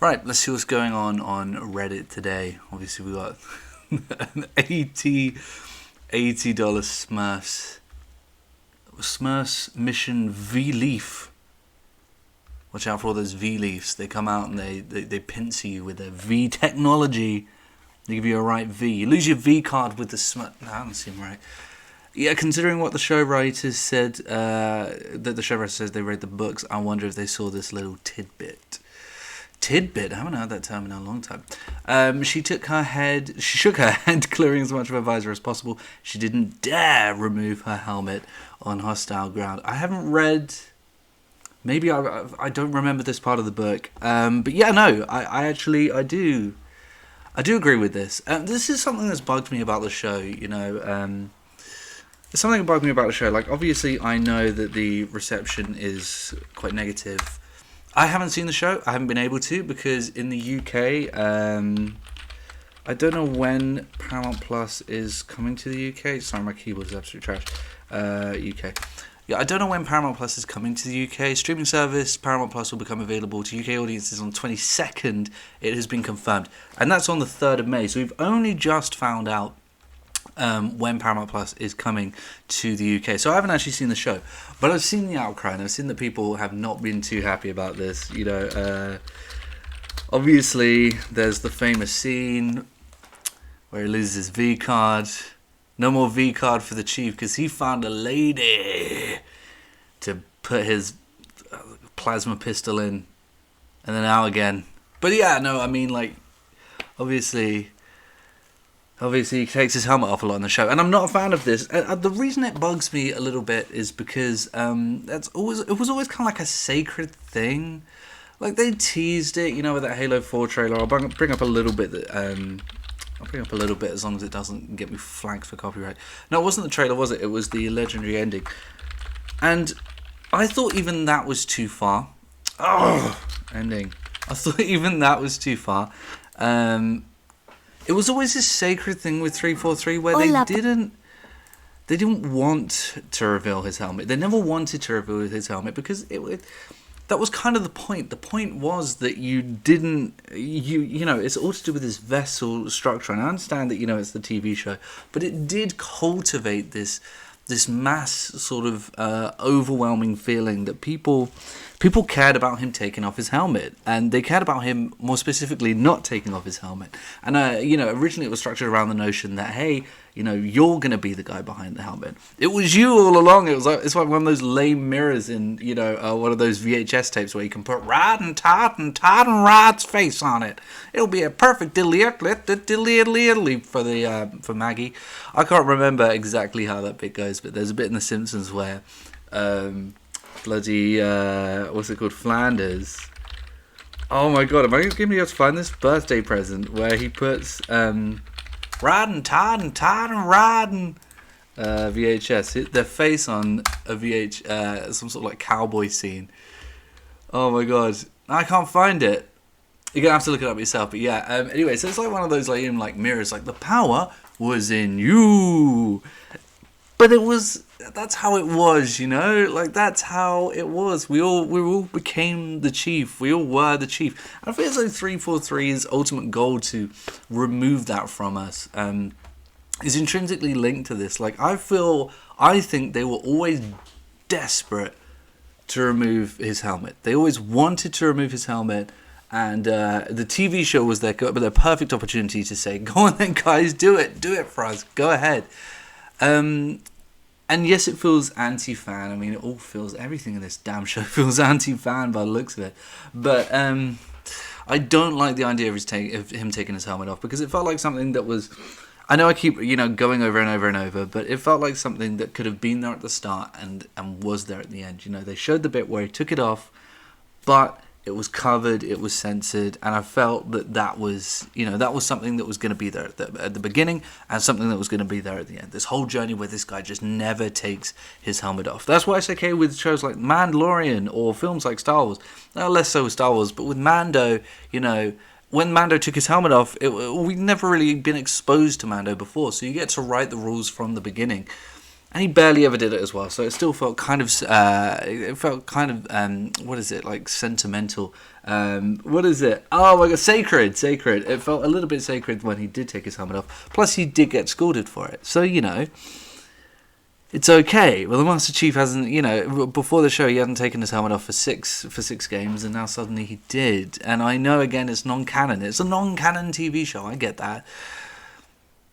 Right, let's see what's going on Reddit today. Obviously, we got an $80 Smurfs Mission V Leaf. Watch out for all those V Leafs. They come out and they pincer you with their V technology. They give you a right V. You lose your V card with the Smurf. No, that doesn't seem right. Yeah, considering what the show writers said, that the show writers says they read the books, I wonder if they saw this little tidbit. Tidbit. I haven't heard that term in a long time. She shook her head, clearing as much of her visor as possible. She didn't dare remove her helmet on hostile ground. I haven't read. Maybe I don't remember this part of the book. But yeah, no, I do agree with this. This is something that's bugged me about the show. There's something that bugged me about the show. Like, obviously, I know that the reception is quite negative. I haven't seen the show. I haven't been able to because in the UK, I don't know when Paramount Plus is coming to the UK. Sorry, my keyboard is absolute trash. UK. Yeah, I don't know when Paramount Plus is coming to the UK. Streaming service Paramount Plus will become available to UK audiences on 22nd. It has been confirmed. And that's on the 3rd of May. So we've only just found out when Paramount Plus is coming to the UK. So I haven't actually seen the show, but I've seen the outcry and I've seen that people have not been too happy about this. Obviously there's the famous scene where he loses his V card. No more V card for the Chief because he found a lady to put his plasma pistol in, and then out again. But yeah, no, I mean, like, obviously he takes his helmet off a lot in the show, and I'm not a fan of this. The reason it bugs me a little bit is because it was always kind of like a sacred thing. Like, they teased it, with that Halo 4 trailer. I'll bring up a little bit as long as it doesn't get me flagged for copyright. No, it wasn't the trailer, was it? It was the legendary ending, and I thought even that was too far. Ending. I thought even that was too far. It was always this sacred thing with 343 where they didn't want to reveal his helmet. They never wanted to reveal his helmet because that was kind of the point. The point was that it's all to do with this vessel structure. And I understand that, it's the TV show, but it did cultivate this mass sort of overwhelming feeling that people cared about him taking off his helmet, and they cared about him more specifically not taking off his helmet. And originally it was structured around the notion that, hey, you're gonna be the guy behind the helmet. It was you all along. It's like one of those lame mirrors in one of those VHS tapes where you can put Rod and Todd and Rod's face on it. It'll be a perfect dilly for Maggie. I can't remember exactly how that bit goes, but there's a bit in The Simpsons where bloody what's it called, Flanders. Oh my god, am I going to be able to find this birthday present where he puts Rod and Todd and Rod and VHS, their face on a some sort of like cowboy scene. Oh my god, I can't find it. You're gonna have to look it up yourself. But yeah, anyway, so it's like one of those like mirrors, like the power was in you. But that's how it was, like that's how it was. We all became the Chief. We all were the Chief. And I feel as though 343's ultimate goal to remove that from us is intrinsically linked to this. Like, I think they were always desperate to remove his helmet. They always wanted to remove his helmet. And the TV show was their perfect opportunity to say, go on then, guys, do it for us, go ahead. And yes, it feels anti-fan. I mean, everything in this damn show feels anti-fan by the looks of it. But I don't like the idea of him taking his helmet off, because it felt like something that was, I know I keep going over and over and over, but it felt like something that could have been there at the start and was there at the end. They showed the bit where he took it off, but it was covered, it was censored, and I felt that was something that was going to be there at the beginning, and something that was going to be there at the end. This whole journey where this guy just never takes his helmet off. That's why it's okay with shows like Mandalorian or films like Star Wars. Less so with Star Wars, but with Mando, when Mando took his helmet off, we'd never really been exposed to Mando before, so you get to write the rules from the beginning. And he barely ever did it as well, so it still felt kind of, what is it, like sentimental? What is it? Oh my god, sacred. It felt a little bit sacred when he did take his helmet off. Plus, he did get scolded for it, so it's okay. Well, the Master Chief hasn't, before the show he hadn't taken his helmet off for six games, and now suddenly he did. And I know, again, it's non-canon. It's a non-canon TV show. I get that.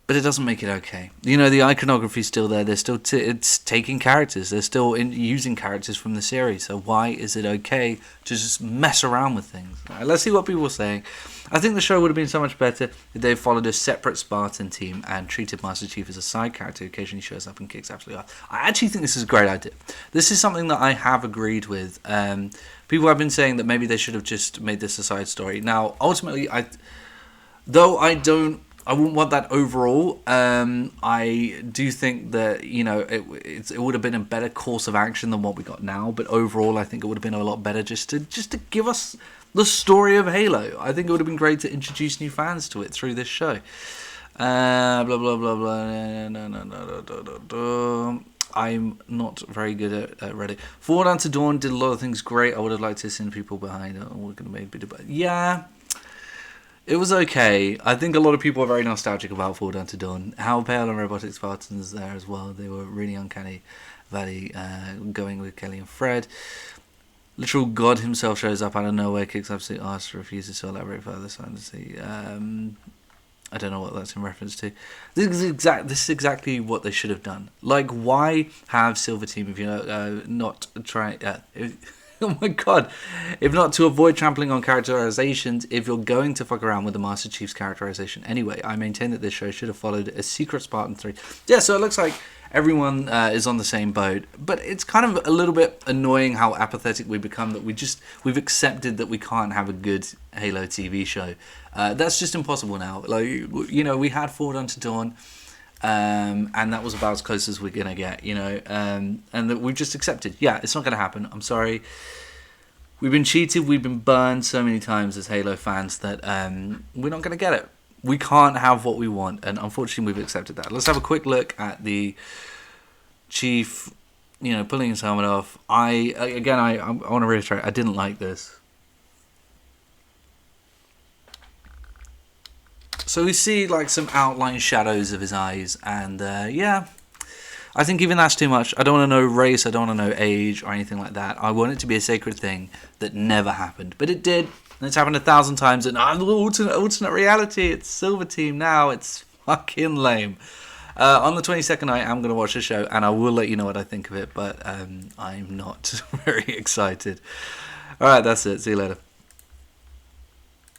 But it doesn't make it okay. The iconography's still there. They're still it's taking characters. They're still using characters from the series. So why is it okay to just mess around with things? Right, let's see what people are saying. I think the show would have been so much better if they followed a separate Spartan team and treated Master Chief as a side character who occasionally shows up and kicks absolutely ass. I actually think this is a great idea. This is something that I have agreed with. People have been saying that maybe they should have just made this a side story. Now, ultimately, I wouldn't want that overall. I do think that it would have been a better course of action than what we got now. But overall, I think it would have been a lot better just to give us the story of Halo. I think it would have been great to introduce new fans to it through this show. Blah blah blah blah. No. I'm not very good at Reddit. Forward Unto Dawn did a lot of things great. I would have liked to have seen people behind it. We're gonna make a bit of yeah. It was okay. I think a lot of people are very nostalgic about Forward Unto Dawn. Hal Pale and Robotic Spartans there as well. They were really uncanny valley, going with Kelly and Fred. Literal God himself shows up out of nowhere, kicks absolute arse, refuses to elaborate further. So I don't know what that's in reference to. This is exactly what they should have done. Like, why have Silver Team if you're not trying... Oh my god. If not to avoid trampling on characterizations, if you're going to fuck around with the Master Chief's characterization anyway, I maintain that this show should have followed a secret Spartan 3. Yeah, so it looks like everyone is on the same boat, but it's kind of a little bit annoying how apathetic we become, that we've accepted that we can't have a good Halo TV show. That's just impossible now. Like, we had Forward Unto Dawn, and that was about as close as we're gonna get, and that we've just accepted. Yeah, it's not gonna happen. I'm sorry. We've been cheated. We've been burned so many times as Halo fans that we're not gonna get it. We can't have what we want, and unfortunately, we've accepted that. Let's have a quick look at the Chief, pulling his helmet off. I want to reiterate, I didn't like this. So we see like some outline shadows of his eyes, and I think even that's too much. I don't want to know race, I don't want to know age or anything like that. I want it to be a sacred thing that never happened, but it did. And it's happened 1,000 times, and alternate reality. It's Silver Team now. It's fucking lame. On the 22nd, I am going to watch the show, and I will let you know what I think of it, but I'm not very excited. Alright, that's it. See you later.